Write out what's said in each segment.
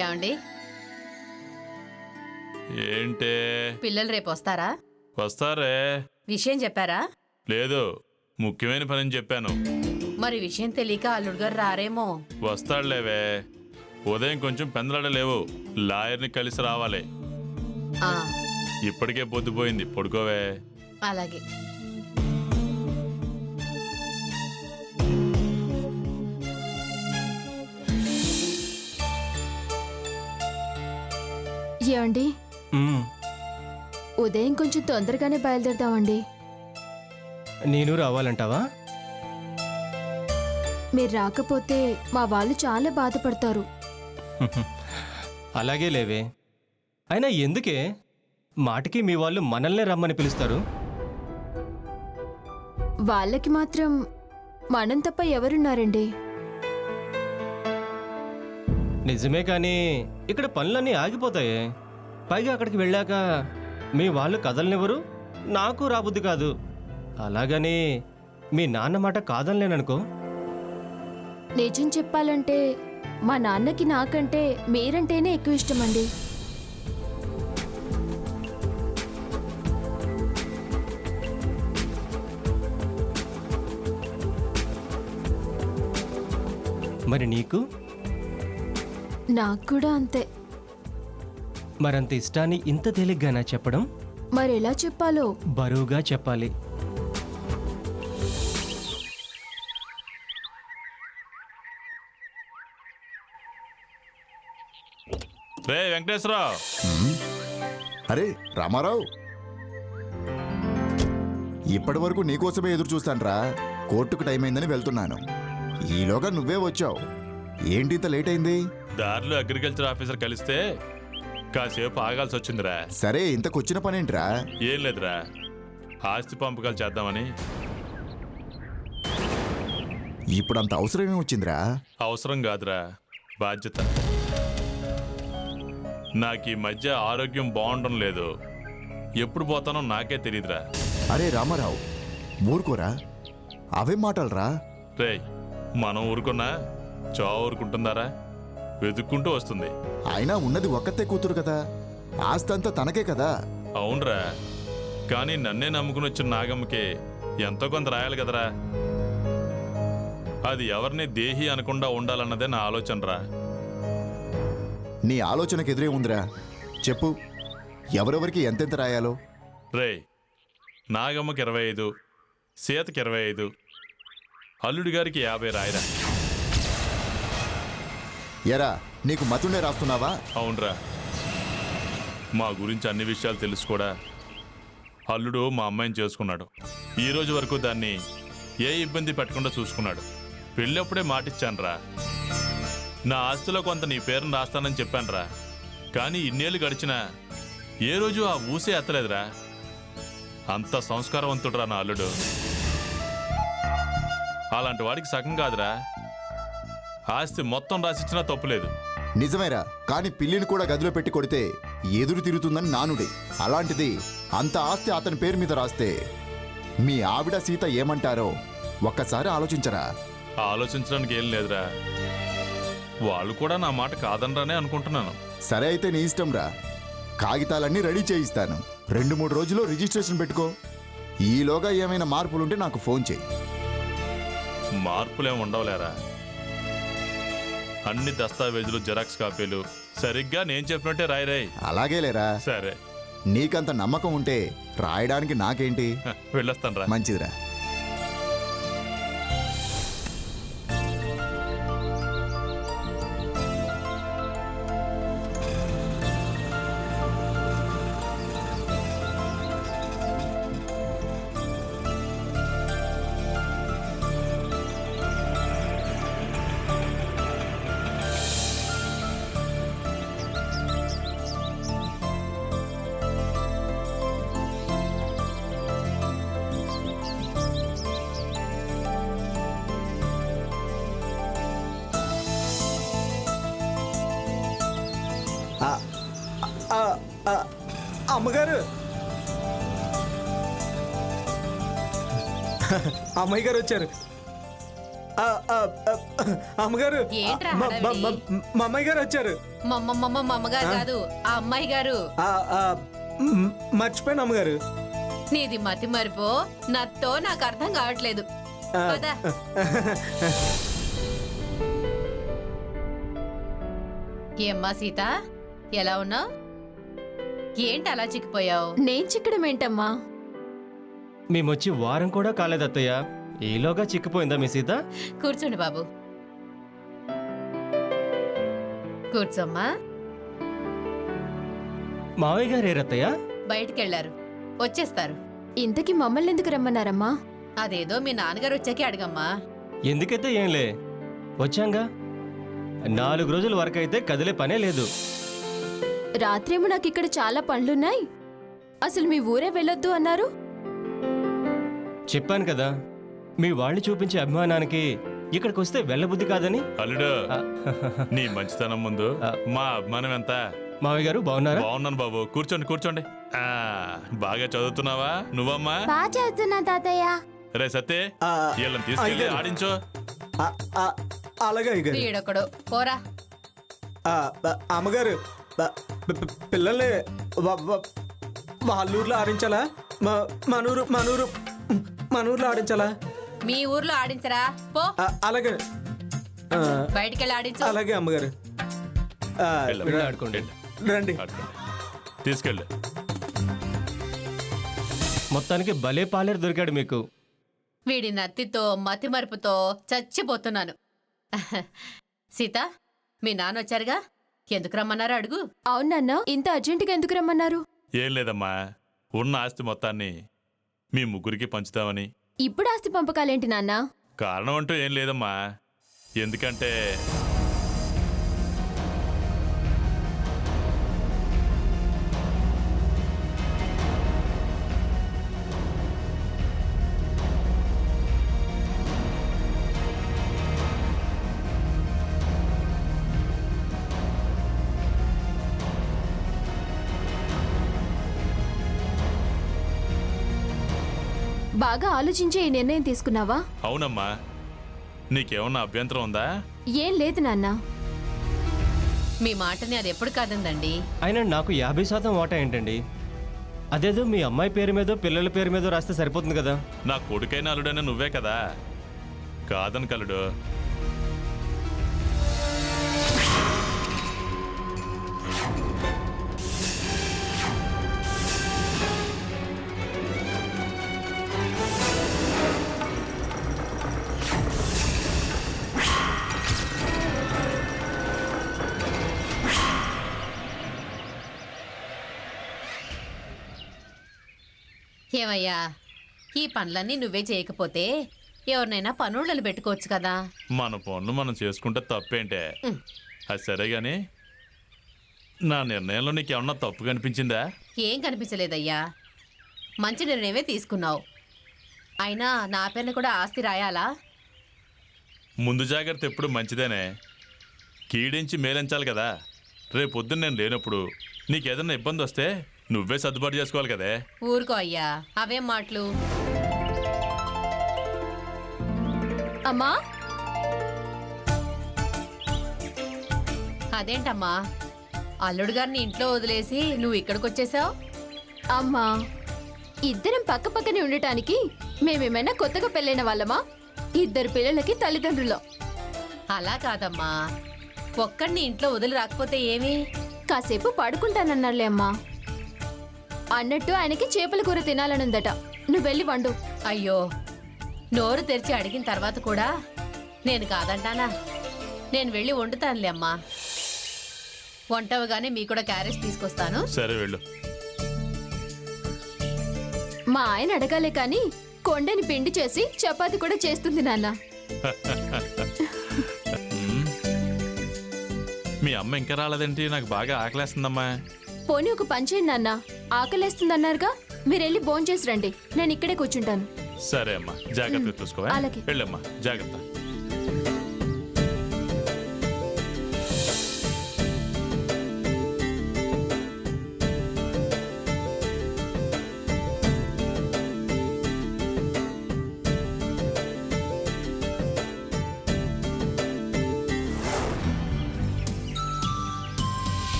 ఏమండి? ఏంటే? పిల్లలు రేపు వస్తారా? వస్తారే. విషయం చెప్పారా? లేదు, ముఖ్యమైన పని చెప్పాను. మరి విషయం తెలియక అల్లుడు గారు రారేమో. వస్తాడులేవే. ఉదయం కొంచెం పెందలాడలేవు, లాయర్ని కలిసి రావాలి. ఆ, ఇప్పటికే పొద్దుపోయింది, పడుకోవే. అలాగే. ఏమండి, ఉదయం కొంచెం తొందరగానే బయలుదేరదామండి. నేను రావాలంటావా? మీరు రాకపోతే మా వాళ్ళు చాలా బాధపడతారు. అలాగే లేవే. అయినా ఎందుకే మాటికి మీ వాళ్ళు మనల్నే రమ్మని పిలుస్తారు? వాళ్ళకి మాత్రం మనం తప్ప ఎవరున్నారండి? నిజమే, కానీ ఇక్కడ పనులన్నీ ఆగిపోతాయే. పైగా అక్కడికి వెళ్ళాక మీ వాళ్ళు కదలనివ్వరు, నాకు రాబుద్ది కాదు. అలాగని మీ నాన్న మాట కాదనిలేననుకో. నిజం చెప్పాలంటే మా నాన్నకి నాకంటే మీరంటేనే ఎక్కువ ఇష్టమండి. మరి నీకు? నాకు కూడా అంతే. మరంత ఇష్టాన్ని ఇంత తేలిగ్గానా చెప్పడం? మరి ఎలా చెప్పాలో బరువుగా చెప్పాలి. రే వెంకటేశ్వరరావు. అరే రామారావు, ఇప్పటి వరకు నీకోసమే ఎదురు చూస్తాన్రా. కోర్టుకు టైం అయిందని వెళ్తున్నాను. ఈలోగా నువ్వే వచ్చావు. ఏంటి ఇంత లేట్ అయింది? దారిలో అగ్రికల్చర్ ఆఫీసర్ కలిస్తే కాసేపు ఆగాల్సి వచ్చిందిరా. సరే, ఇంతకొచ్చిన పనేంట్రా? ఏం లేదురా, ఆస్తి పంపకాలు చేద్దామని. ఇప్పుడు అంత అవసరమే వచ్చిందిరా? అవసరం కాదురా, బాధ్యత. నాకు ఈ మధ్య ఆరోగ్యం బాగుండడం లేదు. ఎప్పుడు పోతానో నాకే తెలియదురా. అరే రామారావు, ఊరుకోరా. అవే మాటలరా. రేయ్, మనం ఊరుకున్నా చావు ఊరుకుంటుందారా? వెతుక్కుంటూ వస్తుంది. అయినా ఉన్నది ఒక్కతే కూతురు కదా, ఆస్తంతా తనకే కదా. అవునరా, కానీ నన్నే నమ్ముకుని వచ్చిన నాగమ్మకి ఎంతో కొంత రాయాలి కదరా. అది ఎవరిని దేహి అనకుండా ఉండాలన్నదే నా ఆలోచనరా. నీ ఆలోచనకు ఎదురే ఉందిరా. చెప్పు, ఎవరెవరికి ఎంతెంత రాయాలో? రేయ్, నాగమ్మకి 25, సీతకి 25, అల్లుడి గారికి 50 రాయరా. ఎరా, నీకు మతుండే రాస్తున్నావా? అవునరా, మా గురించి అన్ని విషయాలు తెలుసు కూడా అల్లుడు మా అమ్మాయిని చేసుకున్నాడు. ఈ రోజు వరకు దాన్ని ఏ ఇబ్బంది పెట్టకుండా చూసుకున్నాడు. పెళ్ళప్పుడే మాటిచ్చానురా, నా ఆస్తిలో కొంత నీ పేరును రాస్తానని చెప్పానురా. కానీ ఇన్నేళ్ళు గడిచినా ఏ రోజు ఆ ఊసే ఎత్తలేదురా. అంత సంస్కారవంతుడురా నా అల్లుడు. అలాంటి వాడికి సగం కాదురా, ఆస్తి మొత్తం రాసిచ్చినా తప్పులేదు. నిజమేరా, కానీ పిల్లిని కూడా గదిలో పెట్టి కొడితే ఎదురు తిరుగుతుందని నానుడి. అలాంటిది అంత ఆస్తి అతని పేరు మీద రాస్తే మీ ఆవిడ సీత ఏమంటారో ఒక్కసారి ఆలోచించరా. ఆలోచించడానికి ఏం లేదురా, వాళ్ళు కూడా నా మాట కాదనరానే అనుకుంటున్నాను. సరే అయితే నీ ఇష్టం రా. కాగితాలన్నీ రెడీ చేయిస్తాను. 2-3 రోజుల్లో రిజిస్ట్రేషన్ పెట్టుకో. ఈలోగా ఏమైనా మార్పులుంటే నాకు ఫోన్ చేయి. మార్పులేం ఉండవులేరా. అన్ని దస్తావేజులు, జెరాక్స్ కాపీలు సరిగ్గా నేను చెప్పినట్టే రాయరాయి. అలాగే లేరా. సరే, నీకంత నమ్మకం ఉంటే రాయడానికి నాకేంటి. వెళ్ళొస్తాను రా. మంచిదిరా. అమ్మగారు, అమ్మాయి గారు వచ్చారు. ఆ, ఆ, ఆ, అమ్మగారు ఏంట్రా మా హడావిడి? అమ్మాయి గారు వచ్చారు. మమ్మగారు కాదు ఆ అమ్మాయి గారు. ఆ, ఆ, మర్చిపోయాను అమ్మగారు. నీది మతి మరిపో నత్తో నాకు అర్థం కావట్లేదు. ఆ, పద. ఏమ్మా సీత, ఎలా ఉన్నావు? ఏంటి అలా చిక్కిపోయావు? నేను చిక్కడం ఏంటమ్మా? మేమొచ్చి వారం కూడా కాలేదు అత్తయ్య, ఈలోగా చిక్కిపోయిందా మీ సీత? కూర్చోండి బాబు, కూర్చోమ్మా. మావయ్య గారు ఏరత్తయ్య? బయటికెళ్లారు, వచ్చేస్తారు. ఇంతకీ మమ్మల్ని ఎందుకు రమ్మన్నారమ్మా? అదేదో మీ నాన్నగారు వచ్చాకే అడగమ్మా. ఎందుకైతే ఏంలే, వచ్చాంగా. 4 రోజుల వరకు అయితే కదిలే పనే లేదు. రాత్రేమో నాకు ఇక్కడ చాలా పనులున్నాయి, అసలు మీ ఊరే వెళ్ళొద్దు అన్నారు. చెప్పాను కదా, మీ వాళ్ళు చూపించే అభిమానానికి ఇక్కడికి వస్తే వెళ్ళబుద్ధి కాదని. అల్లుడు, ఆ, నీ మంచితనం ముందు మా అభిమానం ఎంత? మావయ్య గారు బాగున్నారా? బాగున్నాను బాబు, కూర్చోండి కూర్చోండి. ఆ, బాగా చదువుతున్నావా నువ్వమ్మా? బాగా చదువుతున్నా తాతయ్య. రే సత్తే, ఆ, వీళ్ళని తీసుకెళ్ళి అయ్యగారు. ఆడించో. ఆ, ఆ, అలాగే అయ్యగారు. వీడొకడు పోరా. ఆ, అమ్మగారు, పిల్లల్ని వాళ్ళ ఊర్లో ఆడించాలా? మనూరులో ఆడించాలా? మీ ఊర్లో ఆడించరా, పో. ఆ, అలాగే. ఆ, బయటికెళ్ళి ఆడించు. అలాగే అమ్మగారు. ఆ, వెళ్ళు, వెళ్ళి ఆడుకోండి. రండి. ఆడుకోండి. తీసుకెళ్ళు. మొత్తానికి భలే పాలేరు దొరికాడు మీకు. వీడి నత్తితో మతి మరుపుతో చచ్చిపోతున్నాను. సీత, మీ నాన్న వచ్చారుగా, ఎందుకు రమ్మన్నారో అడుగు. అవునన్నా, ఇంత అర్జెంటుగా ఎందుకు రమ్మన్నారు? ఏం లేదమ్మా, ఉన్న ఆస్తి మొత్తాన్ని మీ ముగ్గురికి పంచుతామని. ఇప్పుడు ఆస్తి పంపకాలేంటి నాన్న? కారణం అంటూ ఏం లేదమ్మా, ఎందుకంటే బాగా ఆలోచించే ఈ నిర్ణయం తీసుకున్నావా? అవునమ్మా, నీకేమన్నా అభ్యంతరం ఉందా? ఏం లేదు నాన్న. మీ మాటని అది ఎప్పుడు కాదండి. అయినా నాకు 50% వాటా ఏంటండి? అదేదో మీ అమ్మాయి పేరు మీదో పిల్లల పేరు మీదో రాస్తే సరిపోతుంది కదా. నా కొడుకైన అల్లుడైనా నువ్వే కదా, కాదని కలుడు. ఏమయ్యా, ఈ పనులన్నీ నువ్వే చేయకపోతే ఎవరినైనా పనులను పెట్టుకోవచ్చు కదా. మన పనులు మనం చేసుకుంటే తప్పేంటే? అది సరే గాని, నా నిర్ణయంలో నీకేమన్నా తప్పు కనిపించిందా? ఏం కనిపించలేదయ్యా, మంచి నిర్ణయమే తీసుకున్నావు. అయినా నా పేరున కూడా ఆస్తి రాయాలా? ముందు జాగ్రత్త ఎప్పుడు మంచిదేనే, కీడించి మేలించాలి కదా. రేపొద్దున నేను లేనప్పుడు నీకేదన్నా ఇబ్బంది వస్తే నువ్వే సర్దుబాటు చేసుకోవాలి కదే. ఊరుకో అయ్యా, అవేం మాటలు. అమ్మా, అదేంటమ్మా, అల్లుడు గారిని ఇంట్లో వదిలేసి నువ్వు ఇక్కడికి వచ్చేసావు? అమ్మా, ఇద్దరం పక్క పక్కనే ఉండటానికి మేమేమైనా కొత్తగా పెళ్ళైన వాళ్ళమా? 2 పిల్లలకి తల్లిదండ్రులు. అలా కాదమ్మా, ఒక్కడిని ఇంట్లో వదిలి రాకపోతే ఏమి? కాసేపు పడుకుంటానన్నారులే అమ్మా. అన్నట్టు ఆయనకి చేపల కూర తినాలనుందట, నువ్వు వెళ్ళి వండు. అయ్యో, నోరు తెరిచి అడిగిన తర్వాత కూడా నేను కాదంటానా? నేను వెళ్ళి వండుతానులే అమ్మా. వంటవగానే మీ కూడా క్యారెట్ తీసుకొస్తాను. సరే వెళ్ళు. మా ఆయన అడగాలే కాని కొండని పిండి చేసి చపాతి కూడా చేస్తుంది నాన్న. మీ అమ్మ ఇంకా రాలేదేంటి? నాకు బాగా ఆకలేస్తుందమ్మా. పోనీ ఒక పని చేయండి నాన్న, ఆకలేస్తుందన్నారుగా, మీరెళ్ళి భోంచేసి రండి, నేను ఇక్కడే కూర్చుంటాను. సరే అమ్మా, జాగ్రత్తగా చూసుకోవా. అలాగే. వెళ్ళమ్మా, జాగ్రత్త.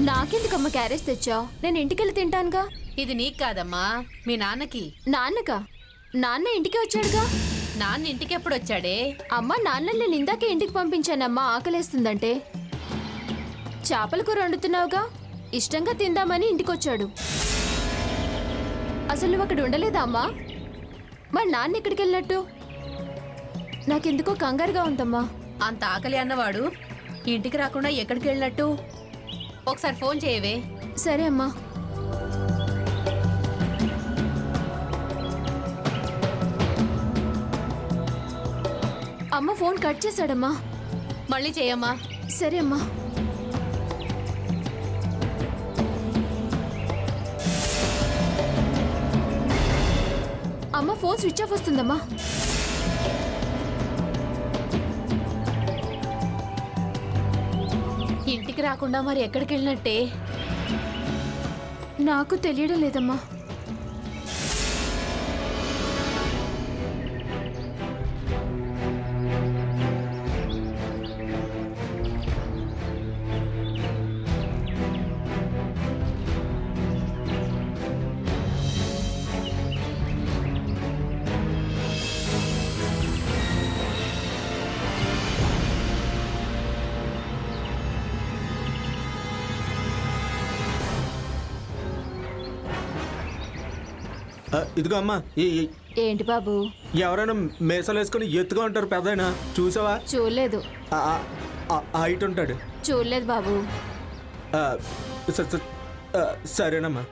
నాకెందుకమ్మ క్యారేజ్ తెచ్చావు? నేను ఇంటికెళ్ళి తింటానుగా. ఇది నీకు కాదమ్మా, మీ నాన్నకి. నాన్నకా? నాన్న ఇంటికి వచ్చాడుగా. నాన్న ఇంటికి ఎప్పుడు వచ్చాడే? అమ్మ, నాన్న నేను ఇందాకే ఇంటికి పంపించానమ్మా, ఆకలేస్తుందంటే. చేపల కూర వండుతున్నావుగా, ఇష్టంగా తిందామని ఇంటికొచ్చాడు. అసలు నువ్వు అక్కడ ఉండలేదా అమ్మా? మరి నాన్న ఎక్కడికి వెళ్ళినట్టు? నాకెందుకో కంగారుగా ఉందమ్మా. అంత ఆకలి అన్నవాడు ఇంటికి రాకుండా ఎక్కడికి వెళ్ళినట్టు? ఒకసారి ఫోన్ చేయవే. సరే అమ్మా. అమ్మ ఫోన్ కట్ చేశాడమ్మా. మళ్ళీ చేయమ్మా. సరే అమ్మా. అమ్మ ఫోన్ స్విచ్ ఆఫ్ వస్తుందమ్మా. ఇంటికి రాకుండా మరి ఎక్కడికి వెళ్ళినట్టే? నాకు తెలియడం లేదమ్మా. ఇదిగో అమ్మా, ఏంటి బాబు? ఎవరైనా మేసాలు వేసుకుని ఎత్తుగా ఉంటారు పెద్దయినా, చూసావా? చూడలేదు. హైట్ ఉంటాడు. చూడలేదు బాబు. ఆ, సరేనమ్మా.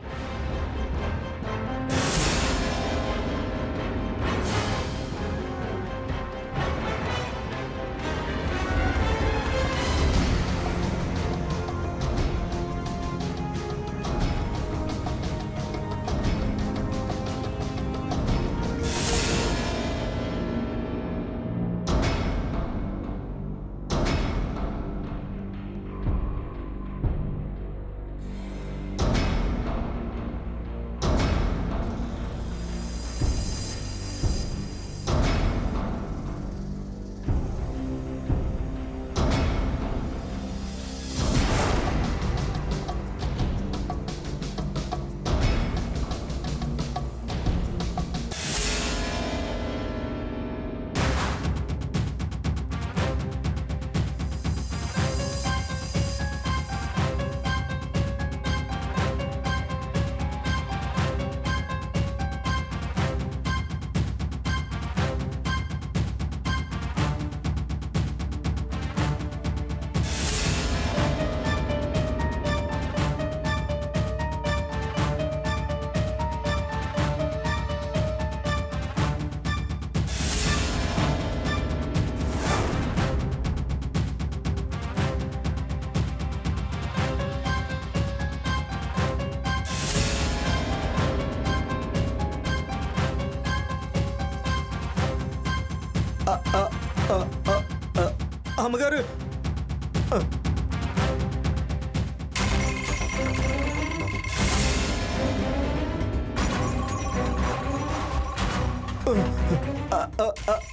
అమ్మగారు,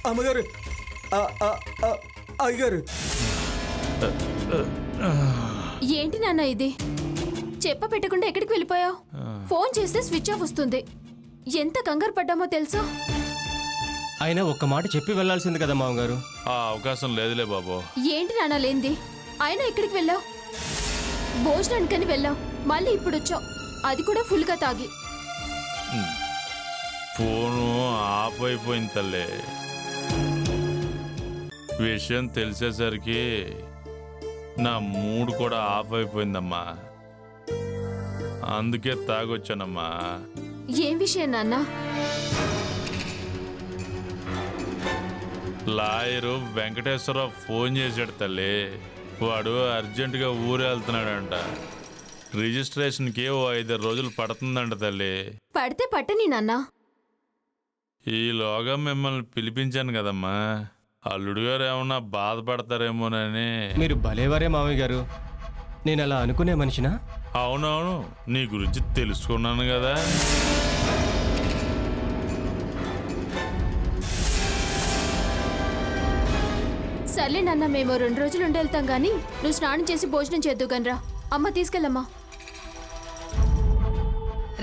అమ్మగారు, అయ్యగారు. ఏంటి నాన్న ఇది? చెప్ప పెట్టకుండా ఎక్కడికి వెళ్ళిపోయావు? ఫోన్ చేస్తే స్విచ్ ఆఫ్ వస్తుంది. ఎంత కంగారు పడ్డామో తెలుసా? అయినా ఒక్క మాట చెప్పి వెళ్ళాల్సింది కదా మామగారు. ఆ అవకాశం లేదులే బాబు. ఏంటి నాన్న లేంది? అయినా ఎక్కడికి వెళ్ళావు? భోజనానికని వెళ్ళావు, మళ్ళీ ఇప్పుడు వచ్చావు, అది కూడా ఫుల్గా తాగి. ఫోను ఆఫ్ అయిపోయింది తల్లే. విషయం తెలిసేసరికి నా మూడ్ కూడా ఆఫ్ అయిపోయిందమ్మా. అందుకే తాగొచ్చానమ్మా. ఏం విషయం నాన్న? లాయరు వెంకటేశ్వరరావు ఫోన్ చేశాడు తల్లి. వాడు అర్జెంటుగా ఊరు వెళ్తున్నాడంట. రిజిస్ట్రేషన్కి ఓ 5 రోజులు పడుతుందంట తల్లి. పడితే పట్టని నాన్న. ఈలోగా మిమ్మల్ని పిలిపించాను కదమ్మా. అల్లుడు గారు ఏమన్నా బాధపడతారేమోనని. మీరు భలేవారే మామయ్య గారు. నేను అలా అనుకునే మనిషినా? అవునవును, నీ గురించి తెలుసుకున్నాను కదా. సర్లే నాన్న, మేము 2 రోజులు ఉండి వెళ్తాం గానీ నువ్వు స్నానం చేసి భోజనం చేద్దు గనరా. అమ్మ తీసుకెళ్ళమ్మా.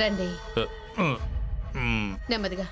రండి నెమ్మదిగా.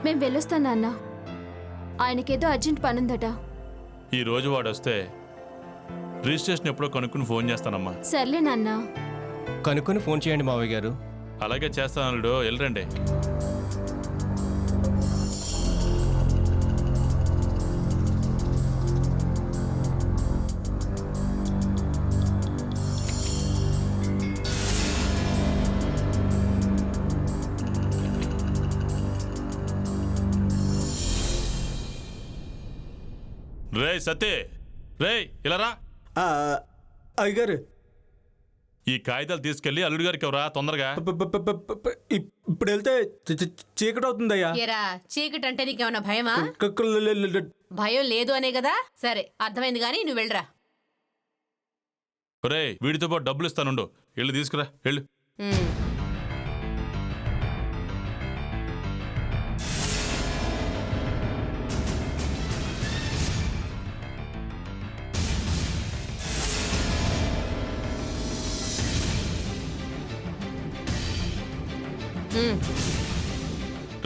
మేం వెళ్ళొస్తాం నాన్న. ఆయనకేదో అర్జెంట్ పనుందట. ఈ రోజు వాడు వస్తే రిజిస్ట్రేషన్ ఎప్పుడో కనుక్కుని ఫోన్ చేస్తానమ్మా. సర్లే నాన్న. కనుక్కొని ఫోన్ చేయండి మావయ్య గారు. అలాగే చేస్తాను అల్లుడు, వెళ్ళరండి. రే సత్తే, రే ఇలా రా. అయ్యగారు ఈ కాగితాలు తీసుకెళ్లి అల్లుడు గారికి ఎవరా తొందరగా. ఇప్పుడు వెళ్తే చీకటి అవుతుందయ్యా. ఏరా, చీకటి అంటే నీకేమన్నా భయమా? భయం లేదు అనే కదా. సరే అర్థమైంది కానీ నువ్వు వెళ్ళరా. రే వీడితో పాటు డబ్బులు ఇస్తానుండు, వెళ్ళి తీసుకురా వెళ్ళు.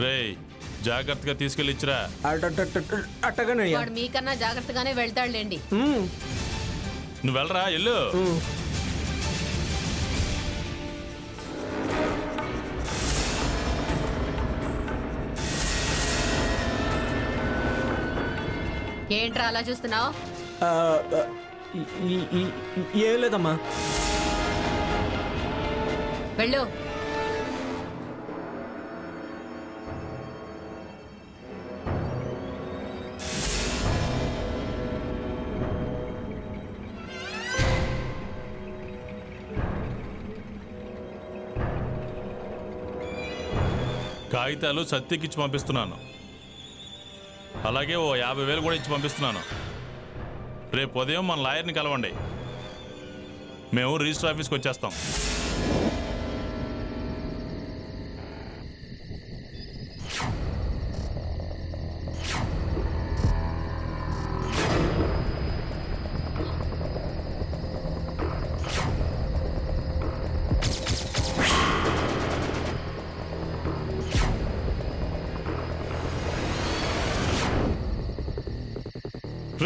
రే జాగ్రత్తగా తీసుకెళ్ళి ఇచ్చిరా. అట్టగానయ్యా. వాడు మీకన్నా జాగ్రత్తగానే వెళ్తాడులేండి. నువ్వు వెళ్ళరా వెళ్ళు. ఏంట్రా అలా చూస్తున్నావు? ఏం లేదమ్మా. వెళ్ళు. కాగితాలు సత్యకి ఇచ్చి పంపిస్తున్నాను. అలాగే ఓ 50,000 కూడా ఇచ్చి పంపిస్తున్నాను. రేపు ఉదయం మన లాయర్ని కలవండి, మేము రిజిస్టర్ ఆఫీస్కి వచ్చేస్తాం.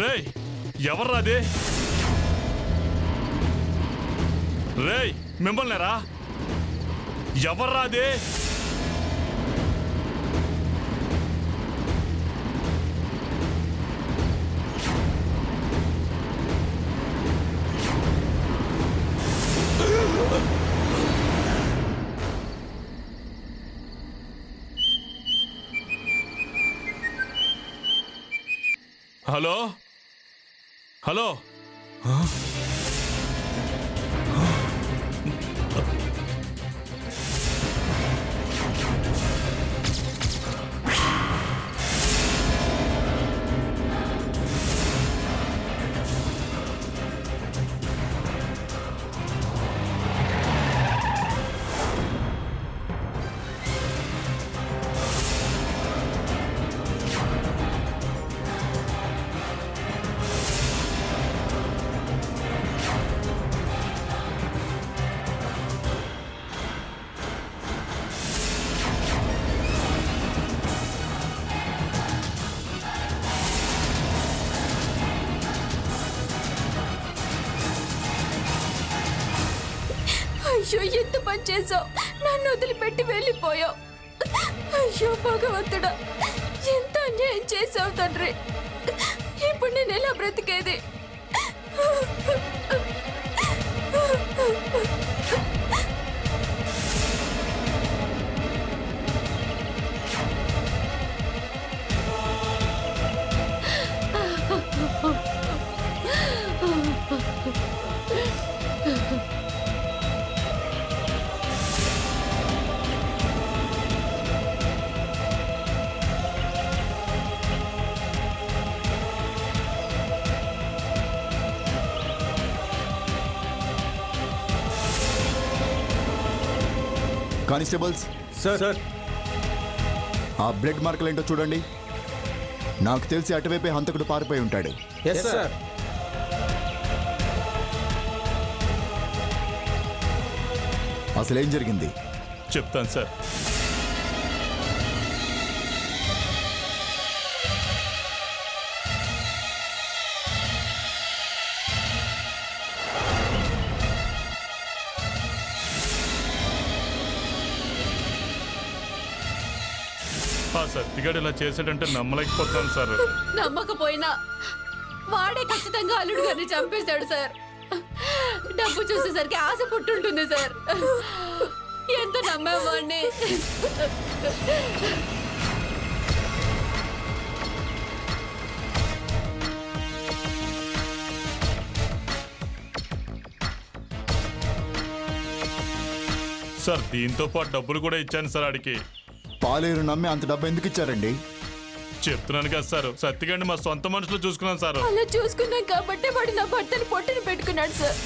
రేయ్ ఎవర్రా అది? రేయ్ మిమ్మల్నేరా? ఎవర్రా అది? Hello hello. అయ్యో, ఎంత పని చేసావు! నన్ను వదిలిపెట్టి వెళ్ళిపోయావు. అయ్యో భగవంతుడా, ఎంత అన్యాయం చేసావు తండ్రి. ఇప్పుడు నేను ఎలా బ్రతికేది? కానిస్టేబుల్స్, సార్ సార్ ఆ బ్లడ్ మార్కులు ఏంటో చూడండి. నాకు తెలిసి అటువైపే హంతకుడు పారిపోయి ఉంటాడు. Yes sir. అసలేం జరిగింది? చెప్తాను సార్. ఆ సత్తిగాడు ఇలా చేసాడంటే నమ్మలేకపోతాను సార్. నమ్మకపోయినా వాడే ఖచ్చితంగా అల్లుడు గారిని చంపేశాడు సార్. డబ్బు చూసేసరికి ఆశ పుట్టుంటుంది సార్. ఎంత నమ్మేవాడిని. సార్ దీంతో పాటు డబ్బులు కూడా ఇచ్చాను సార్ ఆడికి. పాలేరు నమ్మి అంత డబ్బు ఎందుకు ఇచ్చారండి? చెప్తున్నాను కదా సార్, సత్తిగాడిని మా సొంత మనుషులు చూసుకున్నాను సార్. అలా చూసుకున్నాం కాబట్టి వాడు నా భర్తని పొట్టని పెట్టుకున్నాడు సార్.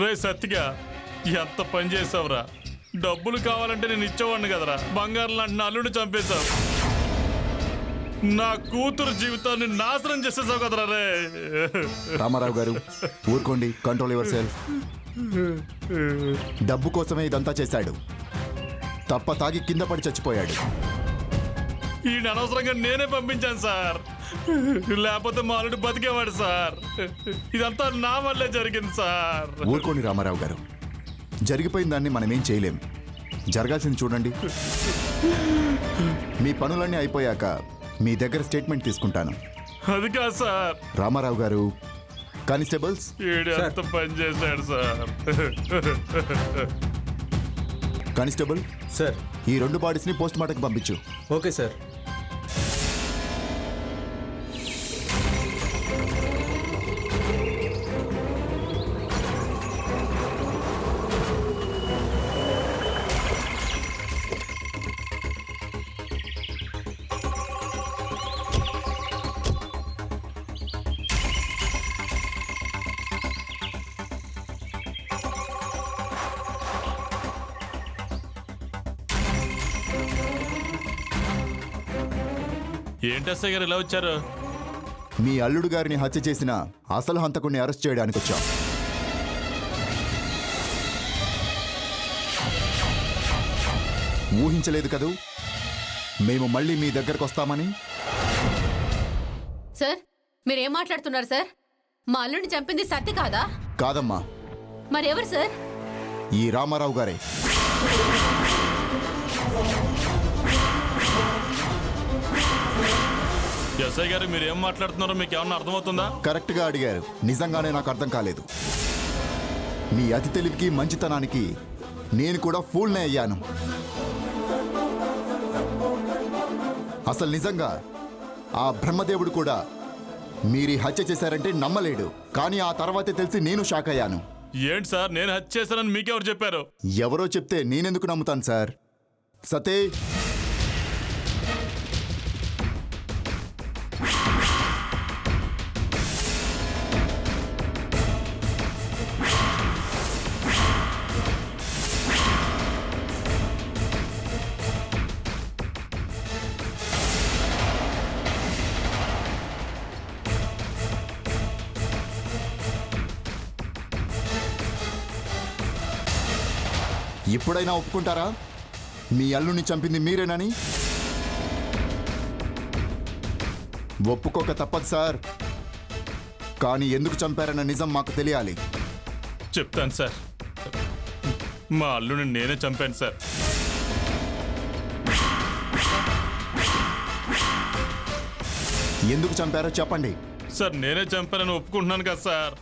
రే సత్తిగా, ఎంత పని చేసావురా. డబ్బులు కావాలంటే నేను ఇచ్చేవాడిని కదరా. బంగారం లాంటి నా అల్లుడిని చంపేశావు. నా కూతురు జీవితాన్ని నాశనం చేసేసావు కదరా రే. రామారావు గారు ఊరుకోండి, కంట్రోల్ యువర్ సెల్ఫ్. డబ్బు కోసమే ఇదంతా చేశాడు. తప్ప తాగి కింద పడి చచ్చిపోయాడు. ఈ అనవసరంగా నేనే పంపించాను సార్. లేకపోతే మా అల్లుడు బతికేవాడు సార్. ఇదంతా నా వల్లే జరిగింది సార్. ఊరుకోండి రామారావు గారు, జరిగిపోయిన దాన్ని మనం ఏం చేయలేం. జరగాల్సింది చూడండి. మీ పనులన్నీ అయిపోయాక మీ దగ్గర స్టేట్మెంట్ తీసుకుంటాను. అది కాదు సార్. రామారావు గారు, కానిస్టేబుల్స్, ఈడు ఎంత పని చేశాడు సార్. Constable sir. ఈ 2 బాడీస్ని పోస్ట్ మార్టంకి పంపించు. Okay sir. ఏంటి ఎస్ఐ గారు ఇలా వచ్చారు? మీ అల్లుడు గారిని హత్య చేసిన అసలు హంతకుడిని అరెస్ట్ చేయడానికి వచ్చాం. ఊహించలేదు కదూ మేము మళ్ళీ మీ దగ్గరకు వస్తామని. సార్ మీరేం మాట్లాడుతున్నారు సార్? మా అల్లుడిని చంపింది సత్య కాదా? కాదమ్మా, మరెవరు సార్? ఈ రామారావు గారే. ఎస్ఐ గారు మీరు ఏం మాట్లాడుతున్నారో మీకు ఏమన్నా అర్థమవుతుందా? కరెక్ట్గా అడిగారు. నిజంగానే నాకు అర్థం కాలేదు. మీ అతి తెలివికి మంచితనానికి నేను కూడా ఫూల్నే అయ్యాను. అసలు నిజంగా ఆ బ్రహ్మదేవుడు కూడా మీరు హత్య చేశారంటే నమ్మలేడు. కానీ ఆ తర్వాతే తెలిసి నేను షాక్ అయ్యాను. ఏంటి సార్, నేను హత్య చేశానని మీకెవరు చెప్పారు? ఎవరో చెప్తే నేనెందుకు నమ్ముతాను సార్? సతే, ఇప్పుడైనా ఒప్పుకుంటారా మీ అల్లుని చంపింది మీరేనని? ఒప్పుకోక తప్పదు సార్. కానీ ఎందుకు చంపారన్న నిజం మాకు తెలియాలి. చెప్తాను సార్. మా అల్లుని నేనే చంపాను సార్. ఎందుకు చంపారో చెప్పండి. సార్ నేనే చంపానని ఒప్పుకుంటున్నాను కదా సార్.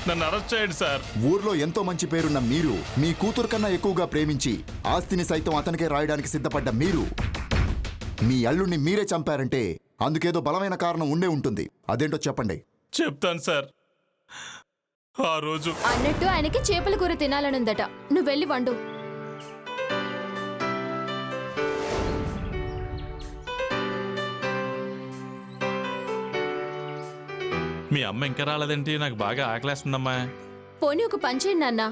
నన్ను అరెస్ట్ చేయండి సార్. ఊర్లో ఎంతో మంచి పేరున్న మీరు, మీ కూతురు కన్నా ఎక్కువగా ప్రేమించి ఆస్తిని సైతం అతనికే రాయడానికి సిద్ధపడ్డ మీరు మీ అల్లుడిని మీరే చంపారంటే అందుకేదో బలమైన కారణం ఉండే ఉంటుంది. అదేంటో చెప్పండి. చెప్తాను సార్. ఆ రోజు అన్నట్టు ఆయనకి చేపల కూర తినాలనుందట. నువ్వు వెళ్ళి వండు. మీ అమ్మ ఇంకా రాలేదేంటి? నాకు బాగా ఆకలేస్తుందమ్మా. పోనీ ఒక పని చేయండి నాన్న,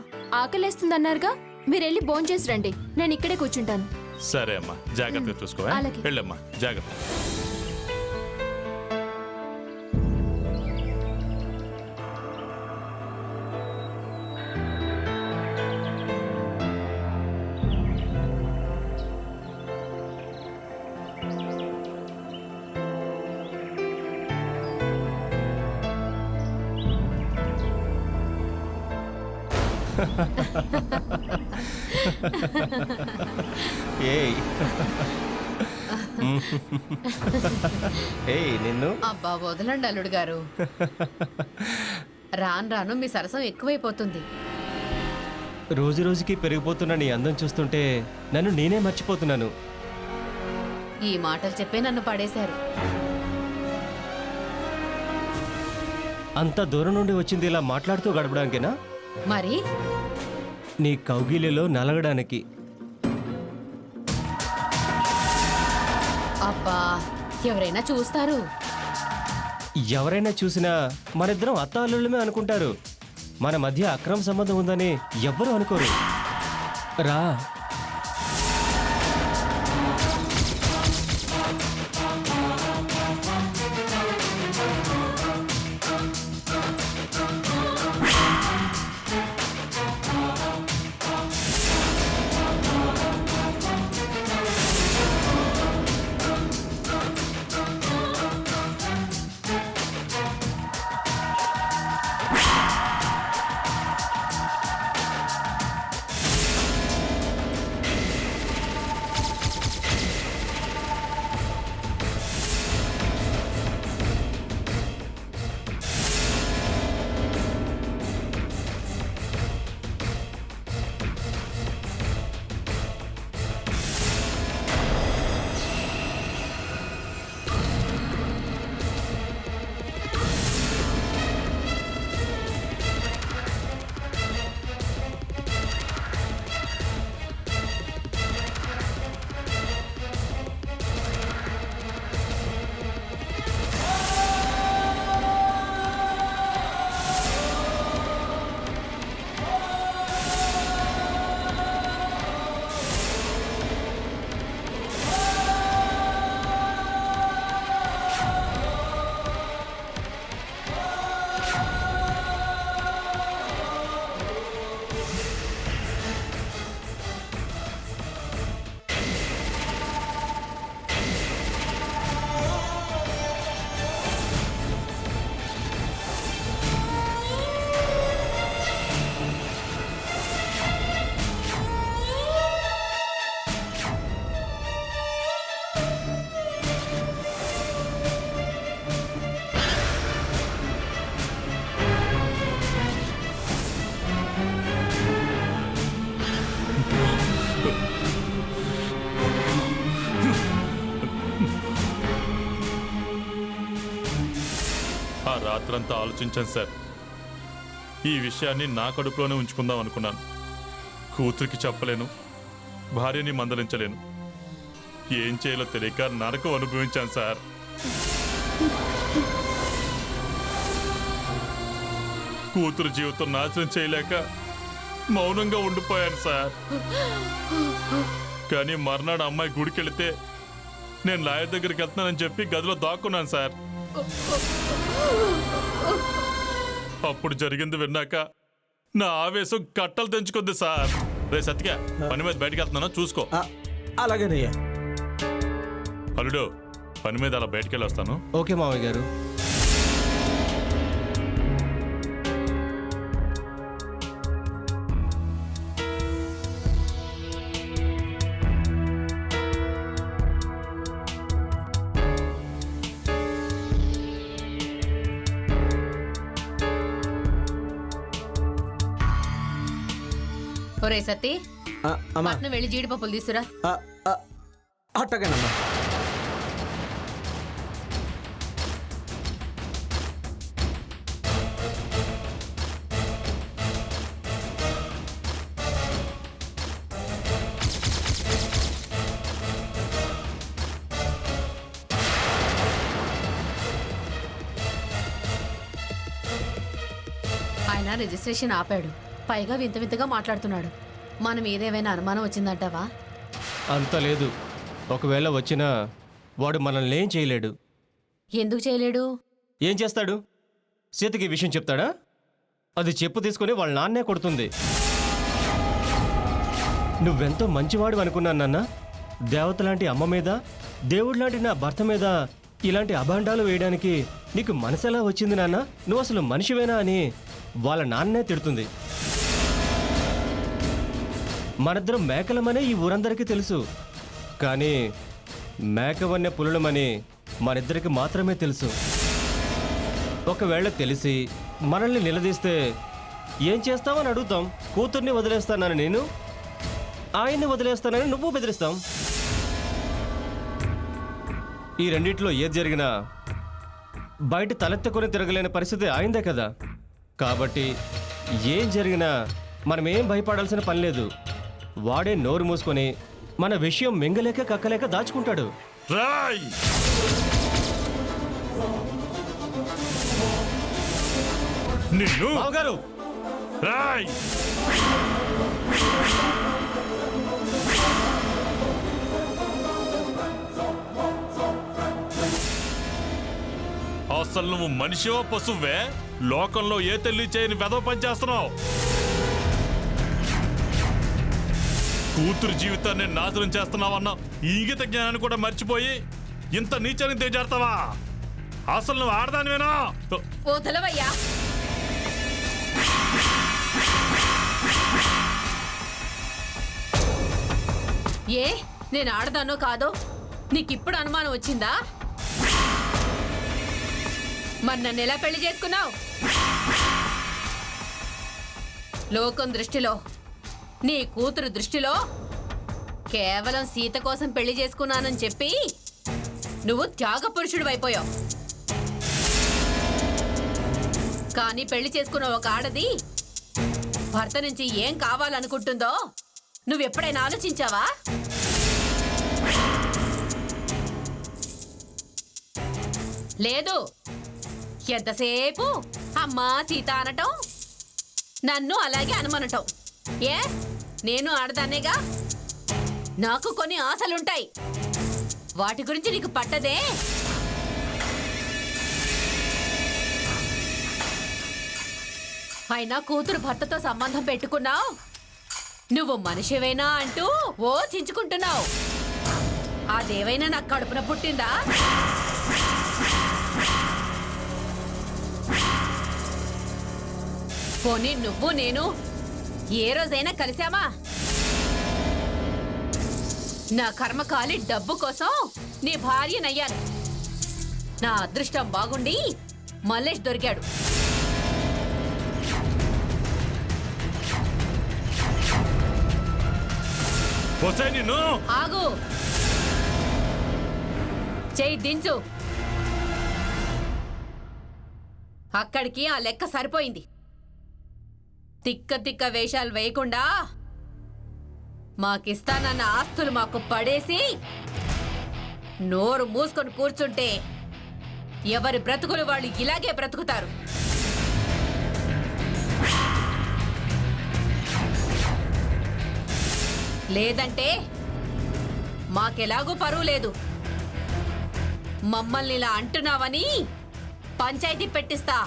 ఆకలేస్తుందన్నారుగా, మీరెళ్ళి భోంచేసి రండి. నేను ఇక్కడే కూర్చుంటాను. సరే అమ్మా, జాగ్రత్తగా చూసుకోవా. అలాగే. వెళ్ళమ్మా, జాగ్రత్త. ఏయ్ ఏయ్ నిన్ను అబ్బా వదలండి అల్లుడు గారు. రాను రాను మీ సరసం ఎక్కువైపోతుంది. రోజు రోజుకి పెరిగిపోతున్న నీ అందం చూస్తుంటే నన్ను నేనే మర్చిపోతున్నాను. ఈ మాటలు చెప్పే నన్ను పడేశారు. అంత దూరం నుండి వచ్చింది ఇలా మాట్లాడుతూ గడపడానికేనా? మరి నీ కౌగిలిలో నలగడానికి. అబ్బా ఎవరైనా చూస్తారు. ఎవరైనా చూసినా మనిద్దరం అత్తాల్లుళ్ళమే అనుకుంటారు. మన మధ్య అక్రమ సంబంధం ఉందని ఎవ్వరూ అనుకోరు. రా. ఆ రాత్రంతా ఆలోచించాను సార్. ఈ విషయాన్ని నా కడుపులోనే ఉంచుకుందాం అనుకున్నాను. కూతురికి చెప్పలేను, భార్యని మందలించలేను. ఏం చేయాలో తెలియక నరకం అనుభవించాను సార్. కూతురు జీవితం నాశనం చేయలేక మౌనంగా ఉండిపోయాను సార్. కానీ మర్నాడు అమ్మాయి గుడికెళితే నేను లాయర్ దగ్గరికి వెళ్తున్నానని చెప్పి గదిలో దాక్కున్నాను సార్. అప్పుడు జరిగింది విన్నాక నా ఆవేశం కట్టలు తెంచుకుంది సార్. రే సత్తిగా పని మీద బయటకు వెళ్తున్నానో చూసుకో. అలాగేనయ్యా. అల్లుడు పని మీద అలా బయటకు వెళ్ళి వస్తాను. ఓకే మావయ్య గారు. ఒరే సత్తి, అమ్మా పట్నం వెళ్ళి జీడిపప్పులు తీసురా. అట్టగానమ్మా. ఆయన రిజిస్ట్రేషన్ ఆపాడు. పైగా వింత వింతగా మాట్లాడుతున్నాడు. మనం ఏదేమైనా అనుమానం వచ్చిందంటావా? అంత లేదు. ఒకవేళ వచ్చినా వాడు మనల్ని ఏం చేయలేడు. ఎందుకు చేయలేడు? ఏం చేస్తాడు? సీతకి ఈ విషయం చెప్తాడా? అది చెప్పు తీసుకుని వాళ్ళ నాన్నే కొడుతుంది. నువ్వెంతో మంచివాడు అనుకున్నాను నాన్న. దేవత లాంటి అమ్మ మీద, దేవుడు లాంటి నా భర్త మీద ఇలాంటి అభాండాలు వేయడానికి నీకు మనసెలా వచ్చింది నాన్న? నువ్వు అసలు మనిషివేనా అని వాళ్ళ నాన్నే తిడుతుంది. మనిద్దరం మేకలమనే ఈ ఊరందరికీ తెలుసు, కానీ మేకవన్య పులులమని మనిద్దరికి మాత్రమే తెలుసు. ఒకవేళ తెలిసి మనల్ని నిలదీస్తే ఏం చేస్తావని అడుగుతాం. కూతుర్ని వదిలేస్తానని నేను, ఆయన్ని వదిలేస్తానని నువ్వు బెదిరిస్తాం. ఈ రెండిట్లో ఏది జరిగినా బయట తలెత్తుకొని తిరగలేని పరిస్థితి ఆయిందే కదా. కాబట్టి ఏం జరిగినా మనమేం భయపడాల్సిన పని లేదు. వాడే నోరు మూసుకొని మన విషయం మింగలేక కక్కలేక దాచుకుంటాడు. రాయ్ నిన్ను బావగారు, రాయ్ అసలు నువ్వు మనిషివో పశువే? లోకంలో ఏ తల్లి చేయని వెధవ పని చేస్తున్నావు. కూతురు జీవితాన్ని నాశనం చేస్తున్నావన్న ఇంగిత జ్ఞానాన్ని కూడా మర్చిపోయి ఇంత నీచానికి దిగజారుతావా? అసలు నువ్వు ఆడదానివేనా? వదలవయ్యా. ఏ నేను ఆడదానో కాదో నీకిప్పుడు అనుమానం వచ్చిందా? మరి నన్ను ఎలా పెళ్లి చేసుకున్నావు? లోకం దృష్టిలో, నీ కూతురు దృష్టిలో కేవలం సీత కోసం పెళ్లి చేసుకున్నానని చెప్పి నువ్వు త్యాగ పురుషుడు అయిపోయావు. కానీ పెళ్లి చేసుకున్న ఒక ఆడది భర్త నుంచి ఏం కావాలనుకుంటుందో నువ్వెప్పుడైనా ఆలోచించావా? లేదు. ఎంతసేపు అమ్మా సీత అనటం, నన్ను అలాగే అనుమనటం. ఏ నేను ఆడదానేగా, నాకు కొన్ని ఆశలుంటాయి. వాటి గురించి నీకు పట్టదే. అయినా కూతురు భర్తతో సంబంధం పెట్టుకున్నావు, నువ్వు మనిషివేనా అంటూ ఓ చించుకుంటున్నావు. అదేవైనా నాకు కడుపున పుట్టిందా? పోనీ నువ్వు నేను ఏ రోజైనా కలిసామా? నా కర్మకాలి డబ్బు కోసం నీ భార్యనయ్యాను. నా అదృష్టం బాగుండి మల్లేష్ దొరికాడు. నిన్ను ఆగు, చెయ్యి దించు. అక్కడికి ఆ లెక్క సరిపోయింది. తిక్క తిక్క వేషాలు వేయకుండా మాకిస్తానన్న ఆస్తులు మాకు పడేసి నోరు మూసుకొని కూర్చుంటే ఎవరి బ్రతుకులు వాళ్ళు ఇలాగే బ్రతుకుతారు. లేదంటే మాకెలాగూ పరువు లేదు. మమ్మల్ని ఇలా అంటున్నావని పంచాయతీ పెట్టిస్తా.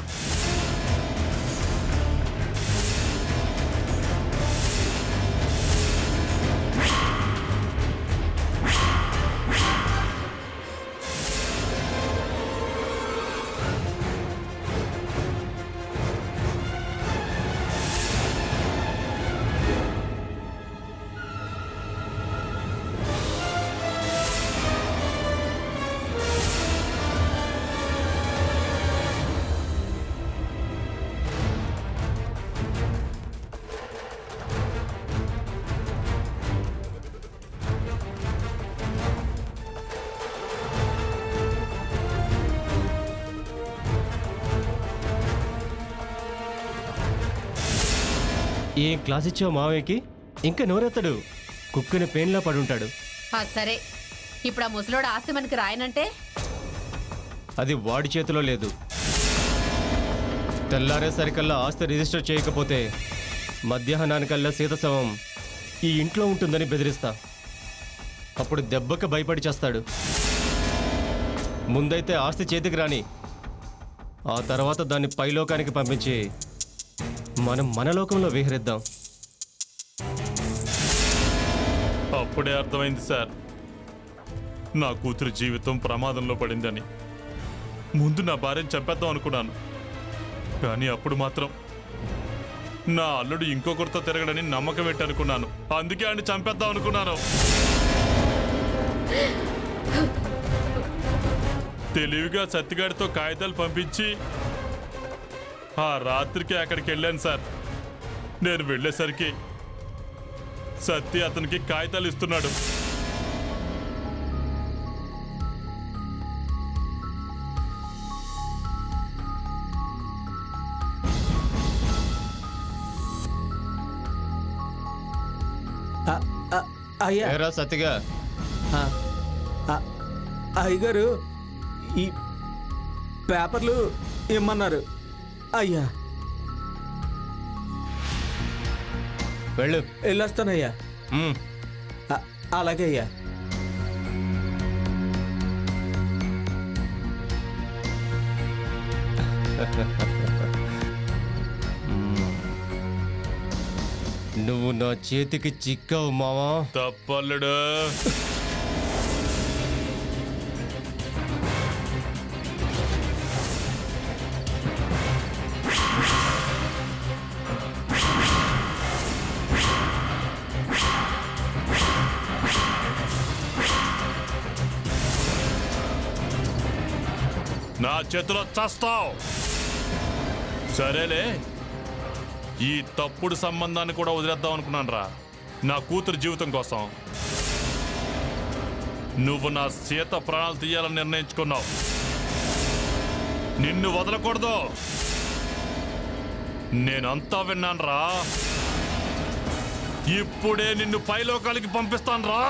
ఏం క్లాస్ ఇచ్చావు మావయ్యకి? ఇంకా నోరెత్తడు, కుక్కుని పెయిన్లా పడుంటాడు. సరే, ఇప్పుడు ఆ ముసలోడు ఆస్తి మనకి రాయనంటే అది వాడి చేతిలో లేదు. తెల్లారేసరికల్లా ఆస్తి రిజిస్టర్ చేయకపోతే మధ్యాహ్నానికల్లా సీత శవం ఈ ఇంట్లో ఉంటుందని బెదిరిస్తా. అప్పుడు దెబ్బకి భయపడి చేస్తాడు. ముందైతే ఆస్తి చేతికి రాని, ఆ తర్వాత దాన్ని పైలోకానికి పంపించి మనం మన లోకంలో విహరిద్దాం. అప్పుడే అర్థమైంది సార్, నా కూతురు జీవితం ప్రమాదంలో పడిందని. ముందు నా భార్యను చంపేద్దాం అనుకున్నాను, కానీ అప్పుడు మాత్రం నా అల్లుడు ఇంకొకరితో తిరగడని నమ్మకం పెట్టనుకున్నాను. అందుకే ఆయన చంపేద్దాం అనుకున్నాను. తెలివిగా సత్తిగాడితో కాగితాలు పంపించి ఆ రాత్రికి అక్కడికి వెళ్ళాను సార్. నేను వెళ్ళేసరికి సత్తి అతనికి కాగితాలు ఇస్తున్నాడు. అయ్యా ఏరా సత్తిగా, అయ్యగారు ఈ పేపర్లు ఇమ్మన్నారు. అయ్యా వెళ్ళు. వెళ్ళొస్తానయ్యా. ఉమ్. అలాగే అయ్యా. నువ్వు నా చేతికి చిక్కావు మావా. తప్పల్లుడు. నా చేతిలో చస్తావు. సరేలే, ఈ తప్పుడు సంబంధాన్ని కూడా వదిలేద్దాం అనుకున్నాను రా, నా కూతురు జీవితం కోసం. నువ్వు నా సీత ప్రాణాలు తీయాలని నిర్ణయించుకున్నావు. నిన్ను వదలకూడదు. నేనంతా విన్నాను రా. ఇప్పుడే నిన్ను పైలోకాలకి పంపిస్తాను రా.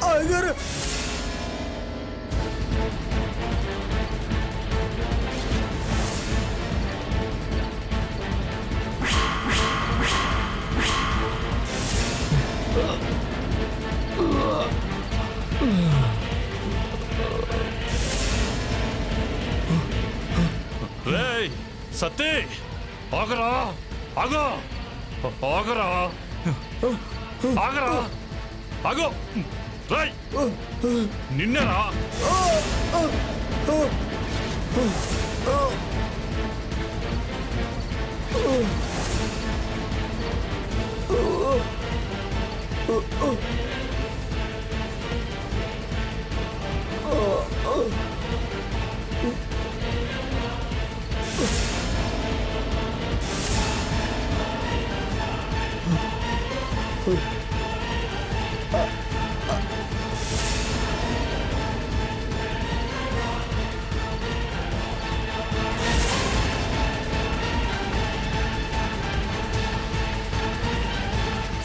అయ్యగారు రేయ్ సత్తి, ఆగరా, ఆగో, ఆగరా, ఆగరా, ఆగో. రేయ్ నిన్నరా.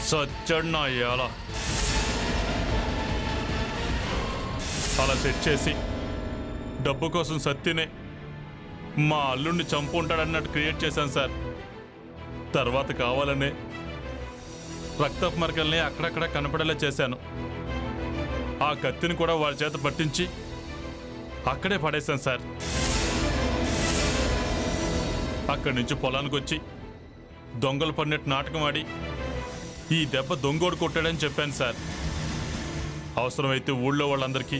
సచ్చన్న అయ్యాల అలా సెట్ చేసి డబ్బు కోసం సత్తినే మా అల్లుడిని చంపుంటాడన్నట్టు క్రియేట్ చేశాను సార్. తర్వాత కావాలనే రక్తపు మరకల్ని అక్కడక్కడ కనపడేలా చేశాను. ఆ కత్తిని కూడా వాడి చేత పట్టించి అక్కడే పడేశాను సార్. అక్కడి నుంచి పొలానికి వచ్చి దొంగలు పడినట్టు నాటకం ఆడి ఈ దెబ్బ దొంగోడు కొట్టాడని చెప్పాను సార్. అవసరమైతే ఊళ్ళో వాళ్ళందరికీ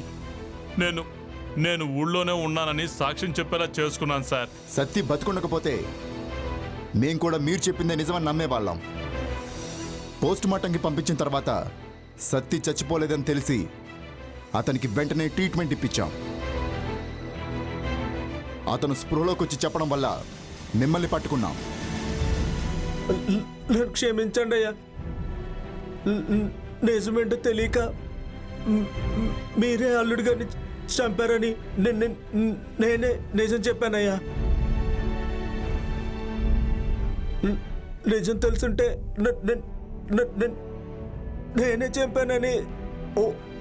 నేను ఊళ్ళోనే ఉన్నానని సాక్ష్యం చెప్పేలా చేసుకున్నాను సార్. సత్తి బతుకుండకపోతే మేం కూడా మీరు చెప్పిందే నిజమని నమ్మేవాళ్ళం. పోస్ట్ మార్టంకి పంపించిన తర్వాత సత్తి చచ్చిపోలేదని తెలిసి అతనికి వెంటనే ట్రీట్మెంట్ ఇప్పించాం. అతను స్పృహలోకి వచ్చి చెప్పడం వల్ల మిమ్మల్ని పట్టుకున్నాం. నన్ను క్షమించండి అయ్యా. నిజమేంటో తెలియక మీరే అల్లుడు గారిని చంపారని నేనే నిజం చెప్పానయ్యా. నిజం తెలుసుంటే నేనే చంపానని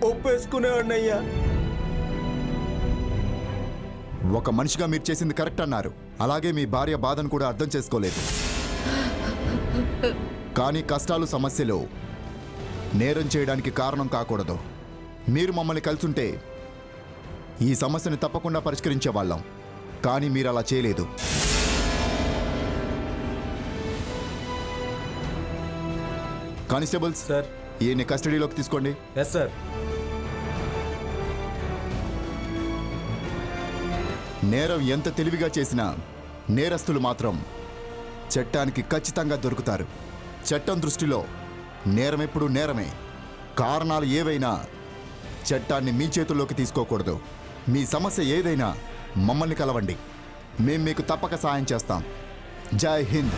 ఒప్పేసుకునేవాడిని అయ్యా. ఒక మనిషిగా మీరు చేసింది కరెక్ట్ అన్నారు. అలాగే మీ భార్య బాధను కూడా అర్థం చేసుకోలేదు. కానీ కష్టాలు సమస్యలు నేరం చేయడానికి కారణం కాకూడదు. మీరు మమ్మల్ని కలిసుంటే ఈ సమస్యని తప్పకుండా పరిష్కరించేవాళ్ళం. కానీ మీరు అలా చేయలేదు. Constables sir. ఈయన్ని కస్టడీలోకి తీసుకోండి. Yes sir. నేరం ఎంత తెలివిగా చేసినా నేరస్తులు మాత్రం చట్టానికి ఖచ్చితంగా దొరుకుతారు. చట్టం దృష్టిలో నేరం ఎప్పుడు నేరమే. కారణాలు ఏవైనా చట్టాన్ని మీ చేతుల్లోకి తీసుకోకూడదు. మీ సమస్య ఏదైనా మమ్మల్ని కలవండి. మేం మీకు తప్పక సాయం చేస్తాం. జై హింద్.